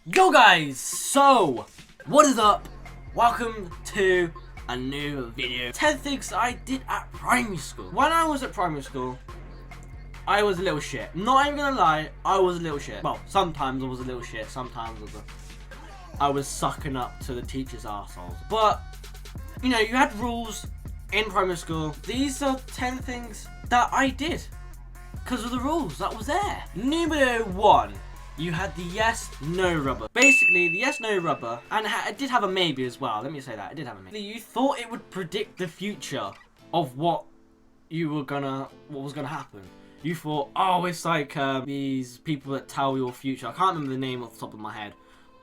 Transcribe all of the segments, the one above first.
Yo guys, so what is up? Welcome to a new video. 10 things I did at primary school. When I was at primary school, I was a little shit. Not even gonna lie, I was a little shit. Well, sometimes I was a little shit, sometimes I was sucking up to the teachers' arseholes. But, you know, you had rules in primary school. These are 10 things that I did because of the rules that was there. Numero 1. You had the yes, no rubber. Basically, the yes, no rubber, and it did have a maybe as well. Let me say that, it did have a maybe. You thought it would predict the future of what was gonna happen. You thought, oh, it's like these people that tell your future. I can't remember the name off the top of my head,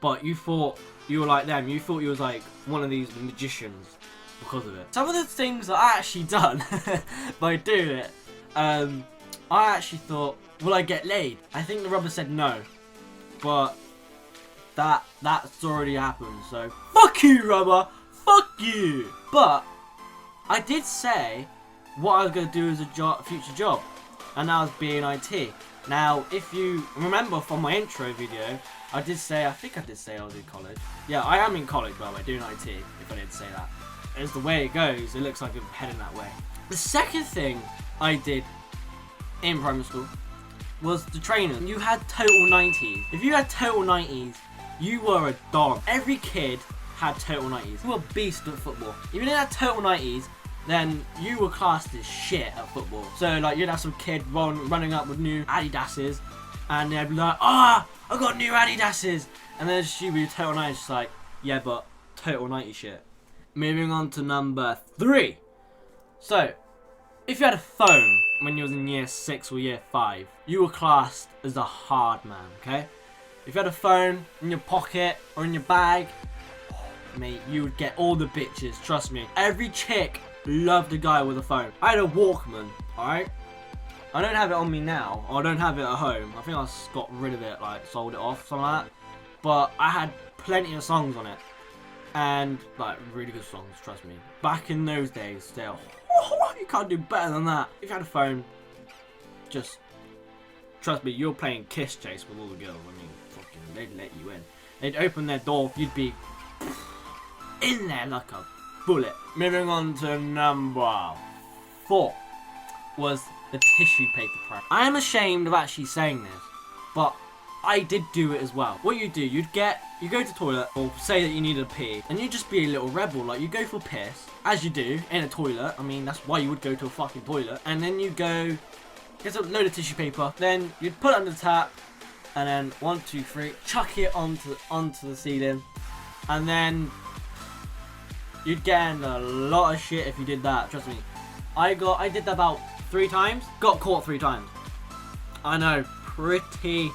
but you thought you were like them. You thought you was like one of these magicians because of it. Some of the things that I actually done by doing it, I actually thought, will I get laid? I think the rubber said no. But that's already happened, so fuck you, rubber, fuck you. But I did say what I was going to do as a future job, and that was being IT. Now, if you remember from my intro video, I think I did say I was in college. Yeah, I am in college, by the way, doing IT, if I did say that. As the way it goes, it looks like I'm heading that way. The second thing I did in primary school was the trainers. You had total 90s. If you had total 90s, you were a dog. Every kid had total 90s. You were a beast at football. If you didn't have total 90s, then you were classed as shit at football. So like you'd have some kid running up with new Adidas's, and they'd be like, I got new Adidas's, and then she'd be total 90s, just like, yeah, but total 90 shit. Moving on to number 3. So, if you had a phone when you was in year 6 or year 5, you were classed as a hard man, okay? If you had a phone in your pocket or in your bag, mate, you would get all the bitches, trust me. Every chick loved a guy with a phone. I had a Walkman, alright? I don't have it on me now, or I don't have it at home. I think I got rid of it, like sold it off, something like that. But I had plenty of songs on it. And, like, really good songs, trust me. Back in those days, still. You can't do better than that. If you had a phone, just trust me, you're playing kiss chase with all the girls. I mean, fucking, they'd let you in. They'd open their door, you'd be in there like a bullet. Moving on to number 4 was the tissue paper prank. I am ashamed of actually saying this, but I did do it as well. What you do, you go to the toilet, or say that you needed a pee, and you just be a little rebel, like you go for piss, as you do, in a toilet. I mean, that's why you would go to a fucking toilet. And then you go, get a load of tissue paper, then you'd put it under the tap, and then 1, 2, 3, chuck it onto the ceiling, and then you'd get in a lot of shit if you did that, trust me. I did that about 3 times, got caught 3 times. I know, pretty...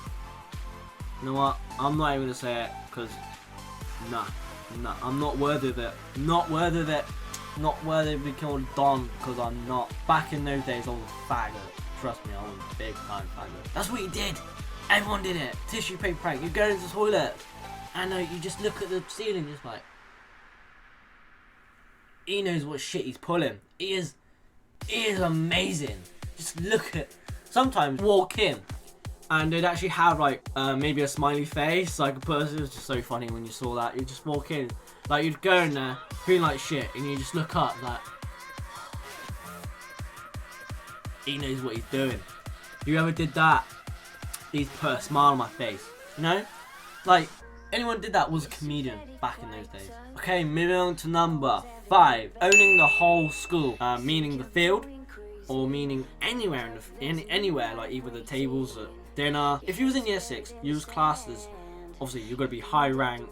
You know what? I'm not even gonna say it because nah, I'm not worthy of it. Not worthy of it. Not worthy of being called Don because I'm not. Back in those days, I was a faggot. Trust me, I was a big time faggot. That's what you did. Everyone did it. Tissue paper prank. You go into the toilet and you just look at the ceiling, just like he knows what shit he's pulling. He is amazing. Just look at. Sometimes walk in. And they'd actually have like maybe a smiley face, like a person. It was just so funny when you saw that. You'd just walk in, like you'd go in there feeling like shit, and you just look up like he knows what he's doing. Whoever did that, he's put a smile on my face. You know, like anyone did that was a comedian back in those days. Okay, moving on to number 5, owning the whole school, meaning the field, or meaning anywhere anywhere, like either the tables or dinner. If you was in year 6, you was classed as, obviously you're going to be high rank,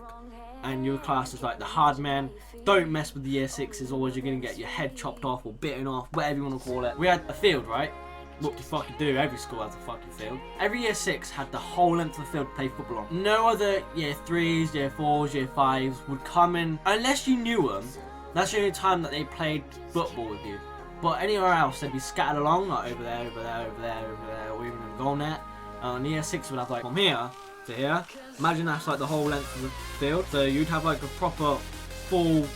and you were classed as like the hard man. Don't mess with the year 6s, or you're going to get your head chopped off or bitten off, whatever you want to call it. We had a field, right? What do you fucking do? Every school has a fucking field. Every year 6 had the whole length of the field to play football on. No other year 3s, year 4s, year 5s would come in, unless you knew them. That's the only time that they played football with you. But anywhere else, they'd be scattered along, like over there, over there, over there, over there, or even in the goal net. And year 6 would have like from here to here. Imagine that's like the whole length of the field. So you'd have like a proper full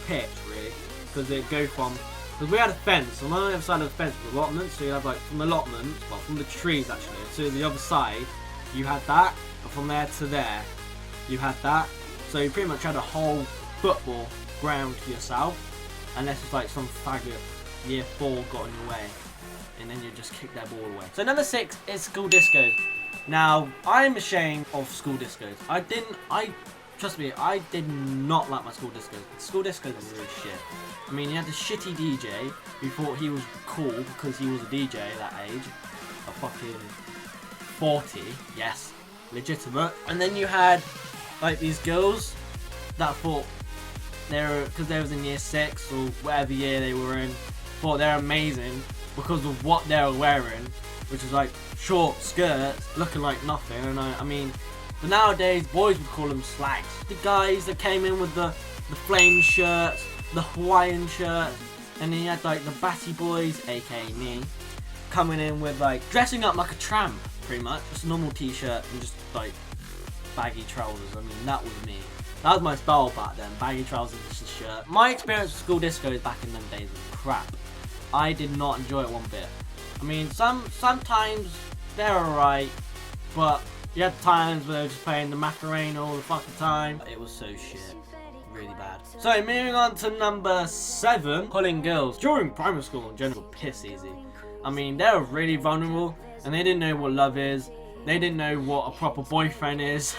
pitch, really, because it'd go from. Because we had a fence, on the other side of the fence was allotments, so you have like from allotments, well from the trees actually, to the other side, you had that, and from there to there, you had that. So you pretty much had a whole football ground to yourself, unless it's like some faggot year 4 got in your way, and then you just kick that ball away. So number 6 is school discos. Now, I'm ashamed of school discos. Trust me, I did not like my school discos. School discos was really shit. I mean, you had this shitty DJ who thought he was cool because he was a DJ at that age. A fucking 40, yes, legitimate. And then you had, like, these girls that thought they were, because they was in year 6 or whatever year they were in, thought they're amazing because of what they were wearing, which is like short skirts, looking like nothing. And I mean, but nowadays boys would call them slags. The guys that came in with the flame shirts, the Hawaiian shirts, and then you had like the batty boys, aka me, coming in with like dressing up like a tramp, pretty much, just a normal t-shirt and just like baggy trousers. I mean, that was me. That was my style back then, baggy trousers and just a shirt. My experience with school discos back in them days was crap. I did not enjoy it one bit. I mean, sometimes they're alright, but you had times where they were just playing the Macarena all the fucking time. It was so shit. Really bad. So moving on to number 7, pulling girls. During primary school in general, piss easy. I mean, they were really vulnerable and they didn't know what love is. They didn't know what a proper boyfriend is.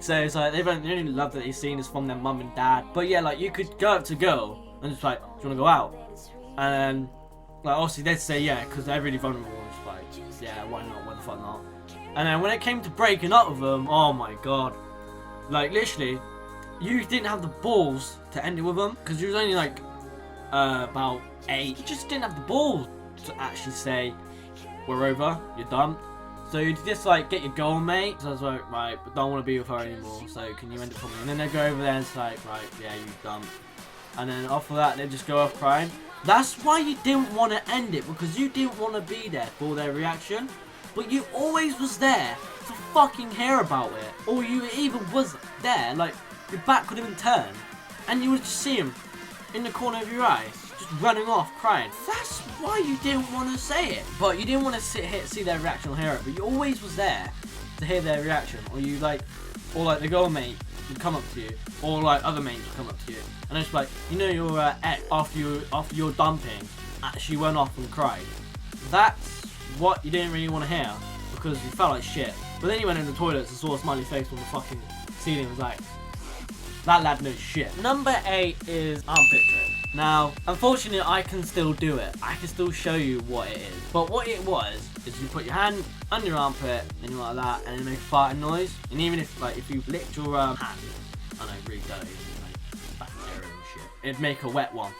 So it's like the only love that they've seen is from their mum and dad. But yeah, like you could go up to a girl and just like, do you want to go out? And like obviously they'd say yeah, because they're really vulnerable. And it's like, yeah, why not? Why the fuck not? And then when it came to breaking up with them, oh my god, like literally, you didn't have the balls to end it with them because you was only like about 8. You just didn't have the balls to actually say we're over, you're done. So you just like get your girl mate. So I was like, right, but don't want to be with her anymore. So can you end it for me? And then they go over there and it's like, right, yeah, you done. And then after that, they just go off crying. That's why you didn't want to end it, because you didn't want to be there for their reaction. But you always was there to fucking hear about it. Or you even was there, like your back could have been turned and you would just see him in the corner of your eye, just running off crying. That's why you didn't want to say it. But you didn't want to see their reaction or hear it, but you always was there to hear their reaction. Or you like, or like the girl mate would come up to you, or like other mates would come up to you and it's like, you know, your ex after your dumping actually went off and cried. That's what you didn't really want to hear because you felt like shit. But then you went in the toilets and saw a smiley face on the fucking ceiling and was like, that lad knows shit. Number 8 is armpit trick. Now, unfortunately, I can still do it. I can still show you what it is. But what it was is you put your hand under your armpit and you like that, and it make a farting noise. And even if you licked your hand, I know, really dirty, like bacteria and shit, it'd make a wet one.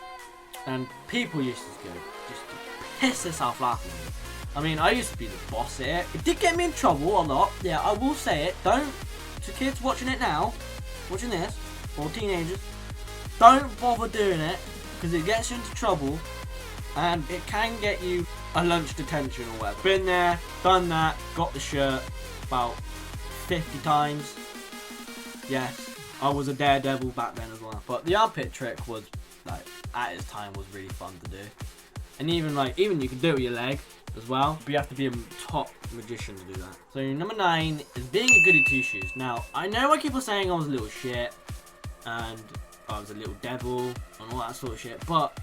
And people used to go just to piss themselves laughing. I mean, I used to be the boss at it. It did get me in trouble a lot. Yeah, I will say it. Don't, to kids watching it now, watching this, or teenagers, don't bother doing it because it gets you into trouble and it can get you a lunch detention or whatever. Been there, done that, got the shirt about 50 times. Yes, I was a daredevil back then as well. But the armpit trick was, like, at its time was really fun to do. And even you can do it with your leg as well, but you have to be a top magician to do that. So number 9 is being a goody two shoes. Now, I know I keep on saying I was a little shit and I was a little devil and all that sort of shit, but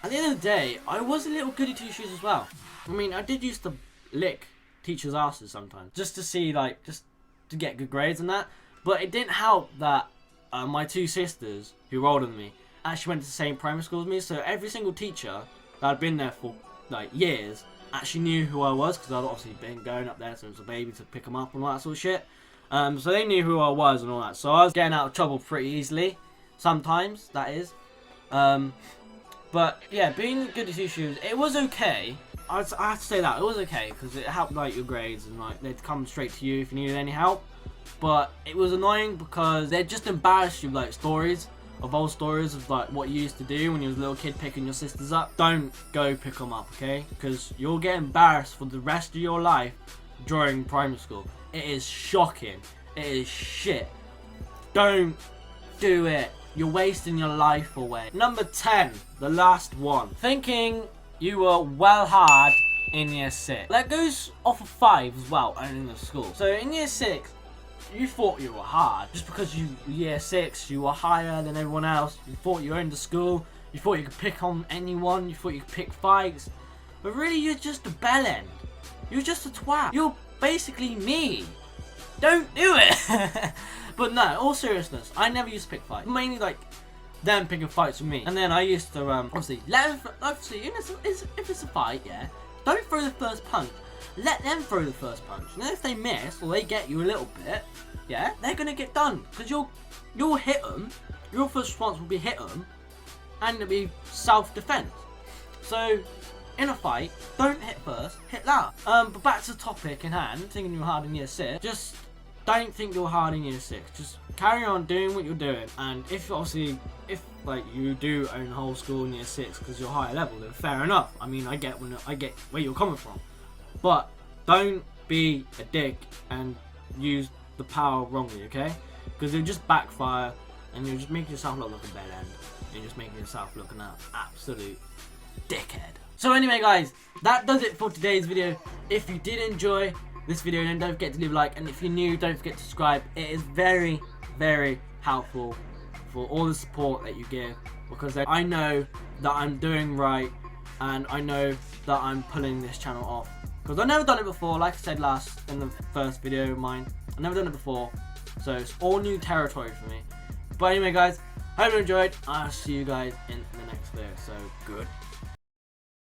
at the end of the day, I was a little goody two shoes as well. I mean, I did used to lick teachers' asses sometimes just to see, like, just to get good grades and that. But it didn't help that my 2 sisters, who were older than me, actually went to the same primary school as me. So every single teacher that had been there for like years actually knew who I was, because I'd obviously been going up there since a baby to pick them up and all that sort of shit. So they knew who I was and all that. So I was getting out of trouble pretty easily. Sometimes, that is. But yeah, being a goody two shoes, it was okay. I have to say that, it was okay, because it helped like your grades and like they'd come straight to you if you needed any help. But it was annoying because they'd just embarrass you with like stories of old stories of like what you used to do when you was a little kid picking your sisters up. Don't go pick them up, okay? Because you'll get embarrassed for the rest of your life during primary school. It is shocking. It is shit. Don't do it. You're wasting your life away. Number 10, the last one. Thinking you were well hard in year 6. That goes off of 5 as well, and in the school. So in year 6, you thought you were hard just because you year 6, you were higher than everyone else. You thought you owned the school. You thought you could pick on anyone. You thought you could pick fights. But really, you're just a bellend. You're just a twat. You're basically me. Don't do it. But no, all seriousness, I never used to pick fights. Mainly like them picking fights with me. And then I used to obviously let them, obviously if it's a fight, yeah, don't throw the first punch. Let them throw the first punch. And then if they miss or they get you a little bit, yeah, they're gonna get done because you'll hit them. Your first response will be hit them, and it'll be self-defense. So in a fight, don't hit first, hit last. But back to the topic in hand, thinking you're hard in year 6, just don't think you're hard in year 6. Just carry on doing what you're doing. And if like you do own the whole school in year 6 because you're higher level, then fair enough. I mean, I get where you're coming from. But don't be a dick and use the power wrongly, okay? Because it'll just backfire and you'll just make yourself look like a bad end. You're just making yourself look an absolute dickhead. So anyway guys, that does it for today's video. If you did enjoy this video, then don't forget to leave a like, and if you're new, don't forget to subscribe. It is very, very helpful for all the support that you give, because I know that I'm doing right and I know that I'm pulling this channel off. Because I've never done it before, like I said in the first video of mine. I've never done it before, so it's all new territory for me. But anyway guys, hope you enjoyed. I'll see you guys in